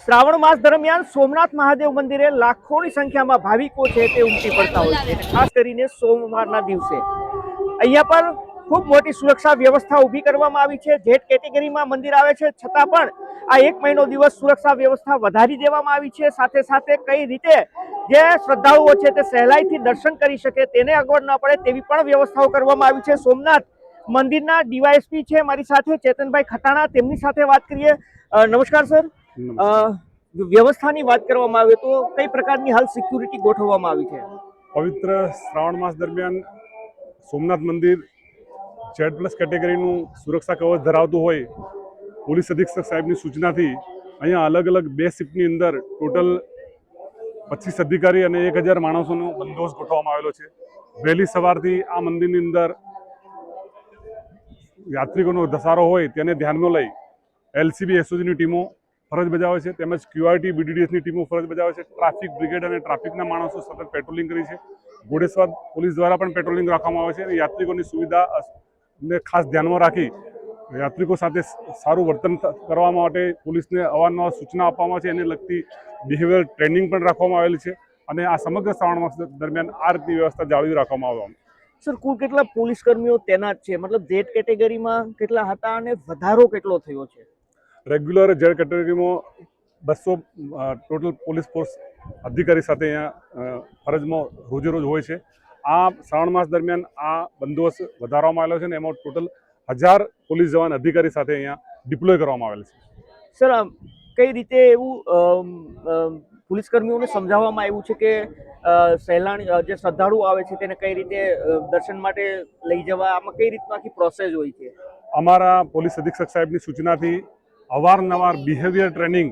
શ્રાવણ માસ દરમિયાન સોમનાથ મહાદેવ મંદિરે લાખોની સંખ્યામાં ભાવિકો છે તે ઉમટી પડતા હોય છે, ખાસ કરીને સોમવારના દિવસે અહીંયા પર ખૂબ મોટી સુરક્ષા વ્યવસ્થા ઊભી કરવામાં આવી છે। જેટ કેટેગરીમાં મંદિર આવે છે છતાં પણ આ એક મહિનો દિવસ સુરક્ષા વ્યવસ્થા વધારી દેવામાં આવી છે। સાથે સાથે કઈ રીતે જે શ્રદ્ધાળુઓ છે તે સહેલાઈથી દર્શન કરી શકે તેને અગવડ ન પડે તેવી પણ વ્યવસ્થાઓ કરવામાં આવી છે। સોમનાથ મંદિરના ડીવાયએસપી છે મારી સાથે ચેતનભાઈ ખટાણા, તેમની સાથે વાત કરીએ। નમસ્કાર સર। વ્યવસ્થાની વાત કરવામાં આવે તો કઈ પ્રકારની હાલ સિક્યુરિટી ગોઠવવામાં આવી છે? પવિત્ર શ્રાવણ માસ દરમિયાન સોમનાથ મંદિર Z+ કેટેગરીનું સુરક્ષા કવચ ધરાવતું હોય, પોલીસ અધિક્ષક સાહેબની સૂચનાથી અહીંયા અલગ અલગ 2 શિફ્ટની અંદર ટોટલ 25 અધિકારી અને 1000 માણસોનો બંદોબસ્ત ગોઠવવામાં આવેલો છે। વહેલી સવારથી આ મંદિરની અંદર યાત્રિકોનો ધસારો હોય તેને ધ્યાનમાં લઈ LCB SOGની ટીમો ફરજ બજાવે છે, તેમજ QRT BDDSની ટીમો ફરજ બજાવે છે। ટ્રાફિક બ્રિગેડ અને ટ્રાફિકના માણસો સતત પેટ્રોલિંગ કરી છે। ઘોડેસવાર પોલીસ દ્વારા પણ પેટ્રોલિંગ રાખવામાં આવે છે અને યાત્રિકોની સુવિધાને ખાસ ધ્યાનમાં રાખી યાત્રિકો સાથે સારું વર્તન કરવા માટે પોલીસને અવારનવાર સૂચના આપવામાં છે, એને લગતી બિહેવિયર ટ્રેનિંગ પણ રાખવામાં આવેલી છે અને આ સમગ્ર શ્રાવણ માસ દરમિયાન આ રીતની વ્યવસ્થા જાળવી રાખવામાં આવવામાં। સર, કુલ કેટલા પોલીસ કર્મીઓ તૈનાત છે? મતલબ જેટ કેટેગરીમાં કેટલા હતા અને વધારો કેટલો થયો છે? રેગ્યુલર Z કેટેગરીમાં 200 ટોટલ પોલીસ ફોર્સ અધિકારી સાથે અહીંયા ફરજમાં રોજે રોજ હોય છે। આ શ્રાવણ માસ દરમિયાન આ બંદોબસ્ત વધારવામાં આવેલો છે અને એમાં ટોટલ 1000 પોલીસ જવાન અધિકારી સાથે અહીંયા ડિપ્લોય કરવામાં આવેલ છે। સર, કઈ રીતે એવું પોલીસ કર્મીઓને સમજાવવામાં આવ્યું છે કે સહેલાણી જે શ્રદ્ધાળુ આવે છે તેને કઈ રીતે દર્શન માટે લઈ જવા, આમાં કઈ રીતના પ્રોસેસ હોય છે? અમારા પોલીસ અધિક્ષક સાહેબની સૂચનાથી અવારનવાર બિહેવિયર ટ્રેનિંગ,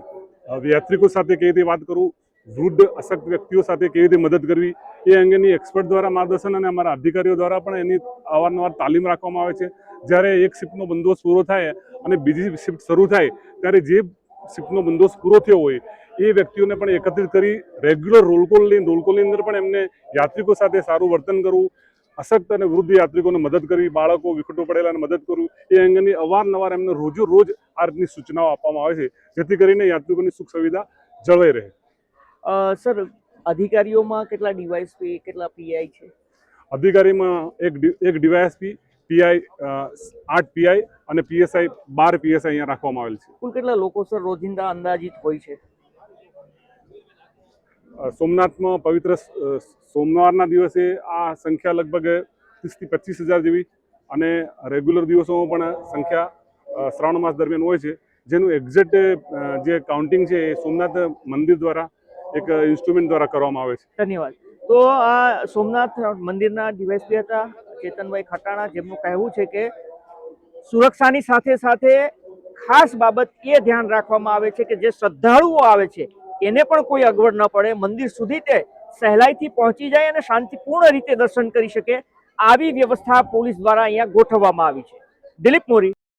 યાત્રિકો સાથે કેવી રીતે વાત કરવું, વૃદ્ધ અશક્ત વ્યક્તિઓ સાથે કેવી રીતે મદદ કરવી એ અંગેની એક્સપર્ટ દ્વારા માર્ગદર્શન અને અમારા અધિકારીઓ દ્વારા પણ એની અવારનવાર તાલીમ રાખવામાં આવે છે। જ્યારે એક શિફ્ટનો બંદોબસ્ત પૂરો થાય અને બીજી શિફ્ટ શરૂ થાય ત્યારે જે શિફ્ટનો બંદોબસ્ત પૂરો થયો હોય એ વ્યક્તિઓને પણ એકત્રિત કરી રેગ્યુલર રોલકોલની અંદર પણ એમને યાત્રિકો સાથે સારું વર્તન કરવું, અશક્ત અને વૃદ્ધ યાત્રિકોને મદદ કરવી, બાળકો વિખટો પડેલાને મદદ કરવું એ અંગેની અવારનવાર એમને રોજ આ રીતની સૂચનાઓ આપવામાં આવે છે, જેથી કરીને યાત્રિકોની સુખ સુવિધા જળવાઈ રહે। સર, અધિકારીઓમાં કેટલા ડીવાયએસપી, કેટલા પીઆઈ છે? અધિકારીમાં એક ડીવાયએસપી, પીઆઈ 8 પીઆઈ અને PSI 12 PSI અહીંયા રાખવામાં આવેલ છે। કુલ કેટલા લોકો સર રોજિંદા અંદાજિત હોય છે? સોમનાથમાં પવિત્ર સોમવારના દિવસે આ સંખ્યા લગભગ 30 થી 25,000 જેવી અને રેગ્યુલર દિવસોમાં પણ સંખ્યા શ્રાવણ માસ દરમિયાન હોય છે, જેનું એક્ઝેક્ટ જે કાઉન્ટિંગ છે એ સોમનાથ મંદિર દ્વારા એક ઇન્સ્ટ્રુમેન્ટ દ્વારા કરવામાં આવે છે। ધન્યવાદ। તો આ સોમનાથ મંદિરના ડીવાયએસપી હતા ચેતનભાઈ ખટાણા, જેમનું કહેવું છે કે સુરક્ષાની સાથે સાથે ખાસ બાબત એ ધ્યાન રાખવામાં આવે છે કે જે શ્રદ્ધાળુઓ આવે છે એને પણ કોઈ અગવડ ન પડે, મંદિર સુધી તે સહેલાઈથી પહોંચી જાય અને શાંતિપૂર્ણ રીતે દર્શન કરી શકે, આવી વ્યવસ્થા પોલીસ દ્વારા અહીંયા ગોઠવવામાં આવી છે। દિલીપ મોરી,